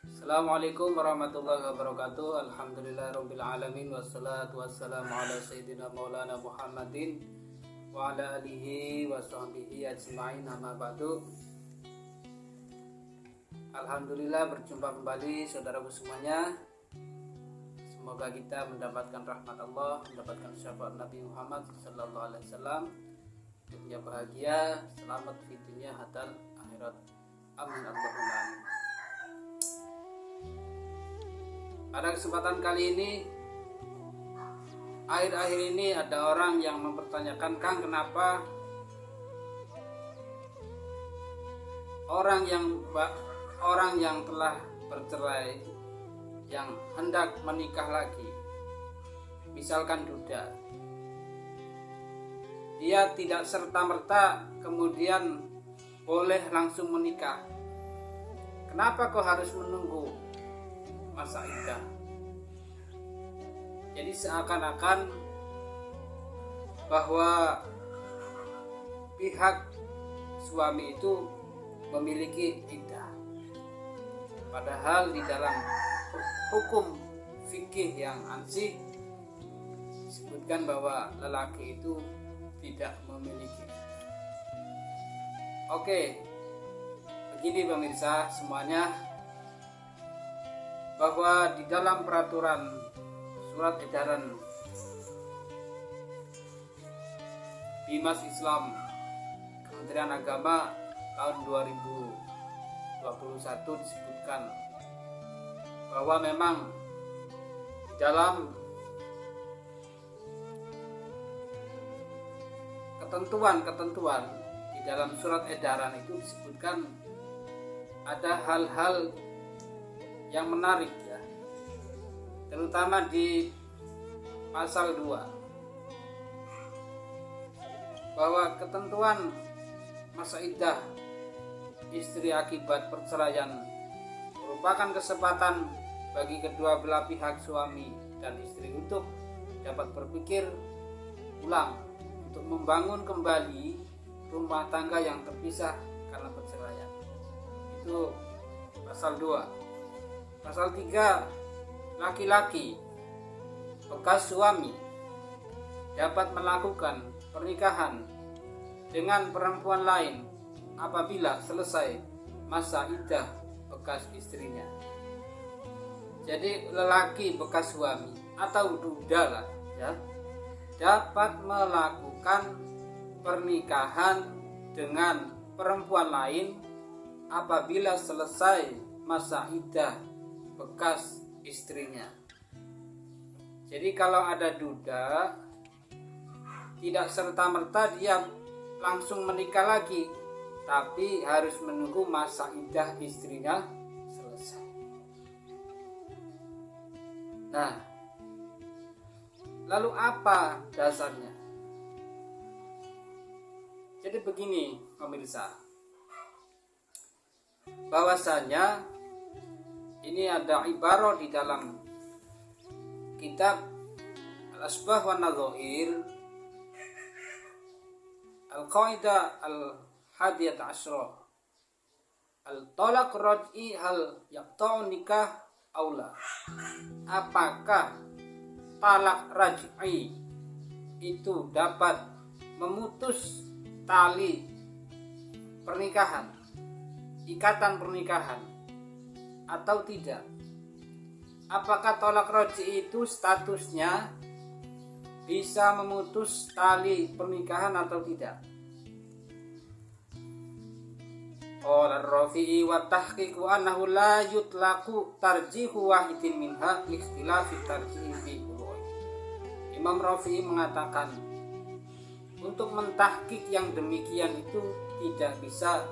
Assalamualaikum warahmatullahi wabarakatuh. Alhamdulillahirabbil alamin wassalatu wassalamu ala sayyidina maulana Muhammadin wa ala alihi wa sahbihi ajma'in, amma ba'du. Alhamdulillah, berjumpa kembali saudaraku semuanya. Semoga kita mendapatkan rahmat Allah, mendapatkan syafaat Nabi Muhammad sallallahu alaihi wasallam, dunia bahagia, selamat di dunia hatta akhirat. Amin Allahumma amin. Pada kesempatan kali ini, akhir-akhir ini ada orang yang mempertanyakan, Kang, kenapa orang yang telah bercerai, yang hendak menikah lagi, misalkan duda, dia tidak serta-merta kemudian boleh langsung menikah. Kenapa kau harus menunggu masa iddah? Jadi seakan-akan bahwa pihak suami itu memiliki iddah, padahal di dalam hukum fikih yang ansih disebutkan bahwa lelaki itu tidak memiliki. Oke, begini pemirsa semuanya, bahwa di dalam peraturan surat edaran Bimas Islam Kementerian Agama tahun 2021 disebutkan bahwa memang di dalam ketentuan di dalam surat edaran itu disebutkan ada hal-hal yang menarik ya, terutama di pasal 2, bahwa ketentuan masa iddah istri akibat perceraian merupakan kesempatan bagi kedua belah pihak suami dan istri untuk dapat berpikir ulang untuk membangun kembali rumah tangga yang terpisah karena perceraian. Itu pasal 2. Pasal 3, laki-laki bekas suami dapat melakukan pernikahan dengan perempuan lain apabila selesai masa iddah bekas istrinya. Jadi lelaki bekas suami atau duda lah ya, dapat melakukan pernikahan dengan perempuan lain apabila selesai masa iddah bekas istrinya. Jadi kalau ada duda, tidak serta-merta dia langsung menikah lagi, tapi harus menunggu masa iddah istrinya selesai. Nah, lalu apa dasarnya? Jadi begini pemirsa, bahwasanya ini ada ibarah di dalam kitab Al-Asbah wa Nadhair Al-Qaidah Al-Hadiyat Ashrah, Al-Talaq Raj'i hal yaqta'u nikah aula. Apakah talak raj'i itu dapat memutus tali pernikahan, ikatan pernikahan atau tidak? Apakah tolak raj'i itu statusnya bisa memutus tali pernikahan atau tidak? Qala ar-Rafi'i wa tahqiqu annahu la yutlaqu tarjihu wahidin minha likhtilafi tarjihi fi qulu'i. Imam Rafi'i mengatakan untuk mentahqiq yang demikian itu tidak bisa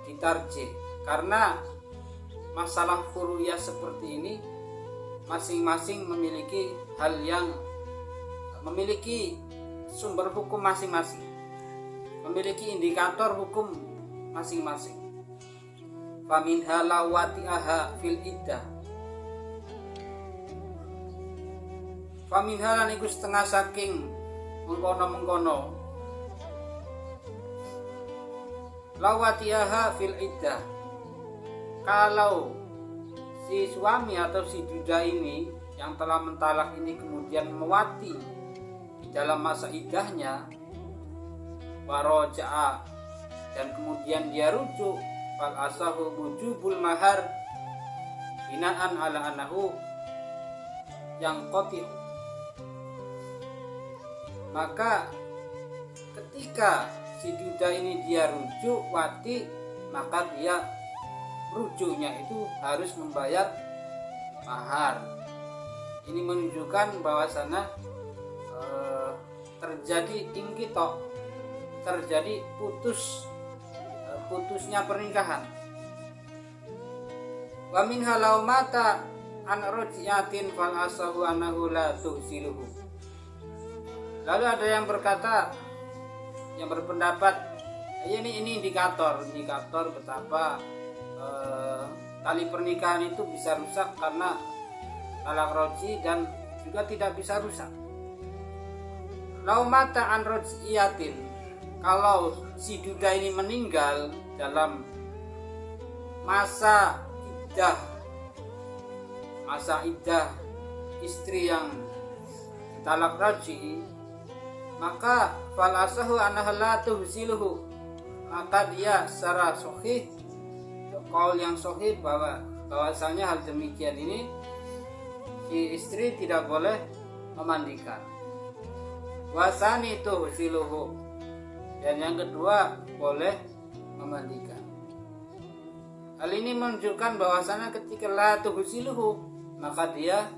ditarjih, karena masalah furu'iyah seperti ini masing-masing memiliki hal yang memiliki sumber hukum masing-masing, memiliki indikator hukum masing-masing. Faminha lawati'aha fil iddah, faminha lan iku setengah saking mengkono-mengkono lawati'aha fil iddah, kalau si suami atau si duda ini yang telah mentalak ini kemudian mewati di dalam masa iddahnya, waroja'a, dan kemudian dia rujuk, fal asahu wujubul mahar binaan ala anahu yang qati'. Maka ketika si duda ini dia rujuk wati, maka dia rujuknya itu harus membayar mahar. Ini menunjukkan bahwasanya terjadi ingkito, terjadi putusnya pernikahan. Wa min halau mata an rujyatin fal asahu annahu la tuhsiluhu. Lalu ada yang berkata, yang berpendapat ini indikator betapa tali pernikahan itu bisa rusak karena talak roji dan juga tidak bisa rusak. Lau mata an roj'iyatin, kalau si duda ini meninggal dalam masa iddah istri yang talak roji, maka fal asahu annaha la tuhsiluhu, maka dia secara sahih, qaul yang sahih bahwasanya hal demikian ini si istri tidak boleh memandikan. Wasani tuhsiluhu, dan yang kedua boleh memandikan. Hal ini menunjukkan bahwasanya ketika la tuhsiluhu, maka dia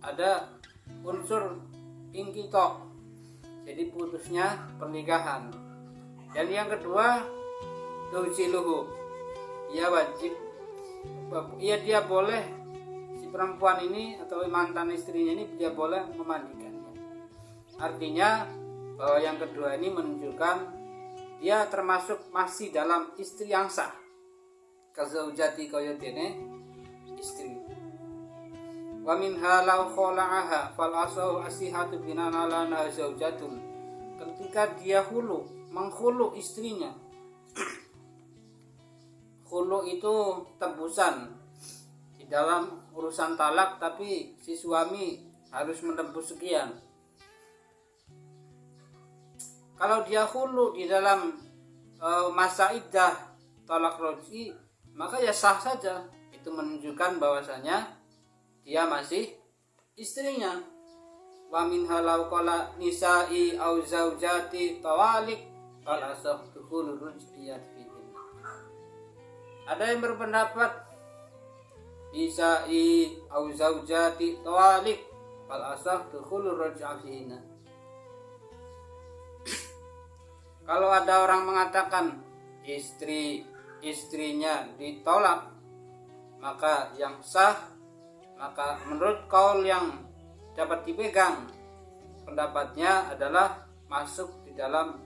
ada unsur ingkito, jadi putusnya pernikahan. Dan yang kedua tuhsiluhu, dia boleh, si perempuan ini atau mantan istrinya ini dia boleh memandikannya. Artinya bahwa yang kedua ini menunjukkan dia termasuk masih dalam istri yang sah, kazaujati koyotene istri. Wa minha law khala'aha fal asahu asihatu binan ala zaujatun. Ketika dia menghulu istrinya, khulu itu tebusan di dalam urusan talak, tapi si suami harus menebus sekian. Kalau dia khulu di dalam masa iddah talak roji, maka ya sah saja. Itu menunjukkan bahwasanya dia masih istrinya. Wa min halau qala nisa'i au zaujati tawalik fal asah dukhul ruj'iyat fihin. Ada yang berpendapat nisa'i au zaujati tawalik fal asah dukhul ruj'iyat fihin. Kalau ada orang mengatakan istrinya ditolak, maka yang sah, maka menurut kaul yang dapat dipegang, pendapatnya adalah masuk di dalam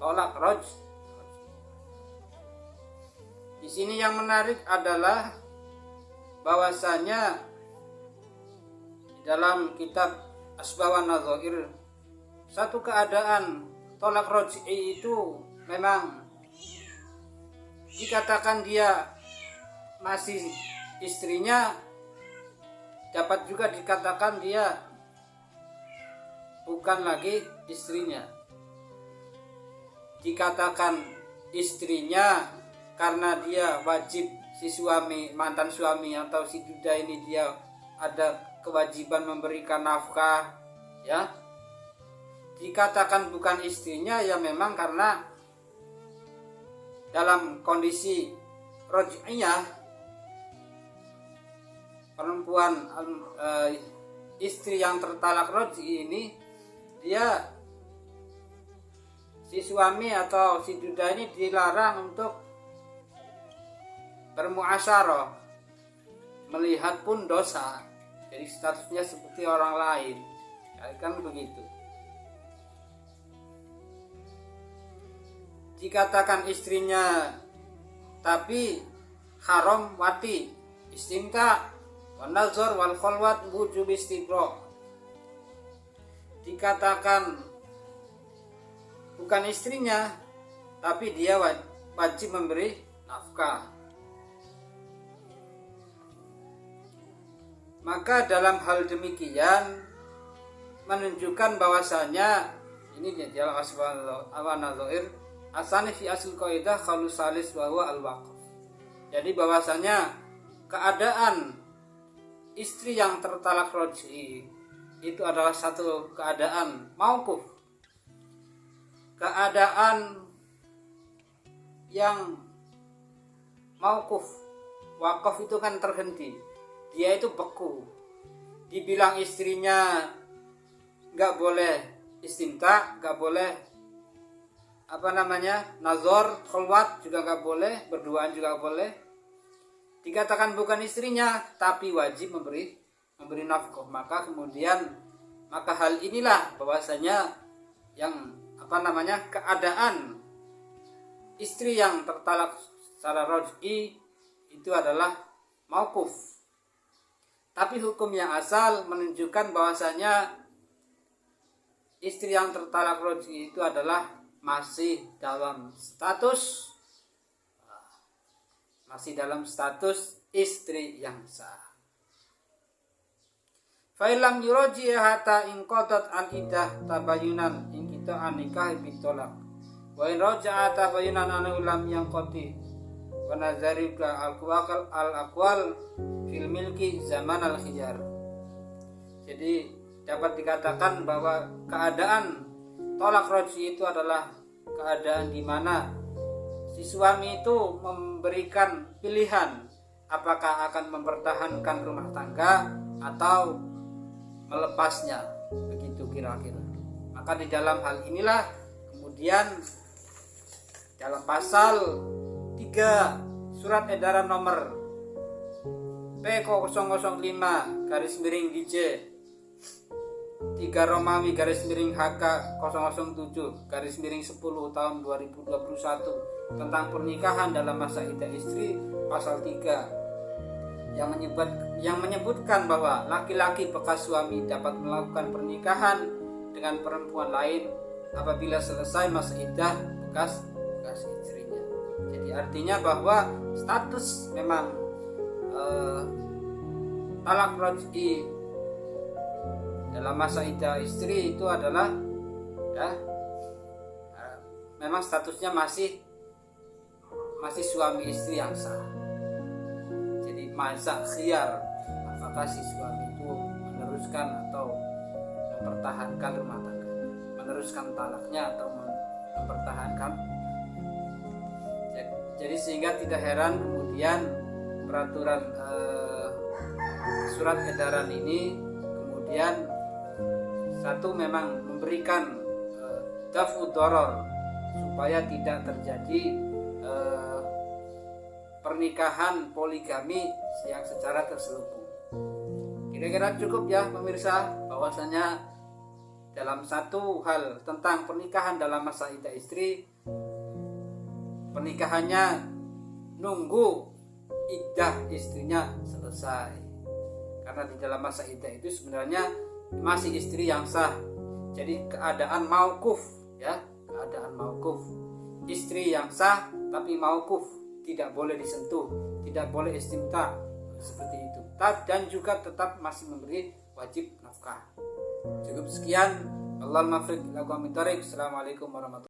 tolak roj. Di sini yang menarik adalah bahwasanya di dalam kitab Asbab an-Nadzair, satu keadaan tolak roj'i itu memang dikatakan dia masih istrinya, dapat juga dikatakan dia bukan lagi istrinya. Dikatakan istrinya karena dia wajib, si suami, mantan suami atau si duda ini dia ada kewajiban memberikan nafkah, ya. Dikatakan bukan istrinya ya memang karena dalam kondisi roj'iyah, perempuan istri yang tertalak roj'i ini, dia, si suami atau si duda ini dilarang untuk bermuasyarah, melihat pun dosa, jadi statusnya seperti orang lain, kan begitu. Dikatakan istrinya tapi haram wati istimta wa nazar wal khalwat wujub istibra. Dikatakan bukan istrinya tapi dia wajib memberi nafkah. Maka dalam hal demikian menunjukkan bahwasanya ini di dalam asal asani fi asl qaidah khalu salis wa huwa al-waqf. Jadi bahwasanya keadaan istri yang tertalak raj'i itu adalah satu keadaan mauquf. Keadaan yang mauquf, wakaf itu kan terhenti. Dia itu beku. Dibilang istrinya enggak boleh istimta, enggak boleh nazar, khulwat juga enggak boleh, berduaan juga boleh. Dikatakan bukan istrinya tapi wajib memberi nafkah. Maka hal inilah bahwasanya yang keadaan istri yang tertalak secara raj'i itu adalah mauquf. Tapi hukum yang asal menunjukkan bahwasanya istri yang tertalak raj'i itu adalah masih dalam status istri yang sah. Fa'ilam yuraji hatta in qadat al-iddah tabayyunan in kita anikah bitolak. Wa in raja'a tabayyunan anu lam yang qati. Wa nazarika al-aqwal fil milki zaman al-khiyar. Jadi dapat dikatakan bahwa keadaan tolak raj'i itu adalah keadaan di mana si suami itu memberikan pilihan apakah akan mempertahankan rumah tangga atau melepasnya, begitu kira-kira. Maka di dalam hal inilah kemudian dalam pasal 3 surat edaran nomor P005/DJ 3 Romawi /HK 007/10 tahun 2021 tentang pernikahan dalam masa iddah istri, pasal 3 yang menyebutkan bahwa laki-laki bekas suami dapat melakukan pernikahan dengan perempuan lain apabila selesai masa iddah bekas istrinya. Jadi artinya bahwa status memang talak raj'i dalam masa iddah istri itu adalah memang statusnya masih suami istri yang sah. Jadi masa khiyar apakah si suami itu meneruskan atau mempertahankan rumah tangga, meneruskan talaknya atau mempertahankan. Jadi sehingga tidak heran kemudian peraturan surat edaran ini kemudian satu memang memberikan daf'u doror supaya tidak terjadi pernikahan poligami yang secara terselubung. Kira-kira cukup ya pemirsa, bahwasanya dalam satu hal tentang pernikahan dalam masa iddah istri, pernikahannya nunggu iddah istrinya selesai. Karena di dalam masa iddah itu sebenarnya masih istri yang sah. Jadi keadaan mauquf, ya, keadaan mauquf. Istri yang sah tapi mauquf, tidak boleh disentuh, tidak boleh istimta, seperti itu. Dan juga tetap masih memberi wajib nafkah. Cukup sekian. Allahumma fiq lakum min thariq. Assalamualaikum warahmatullahi wabarakatuh.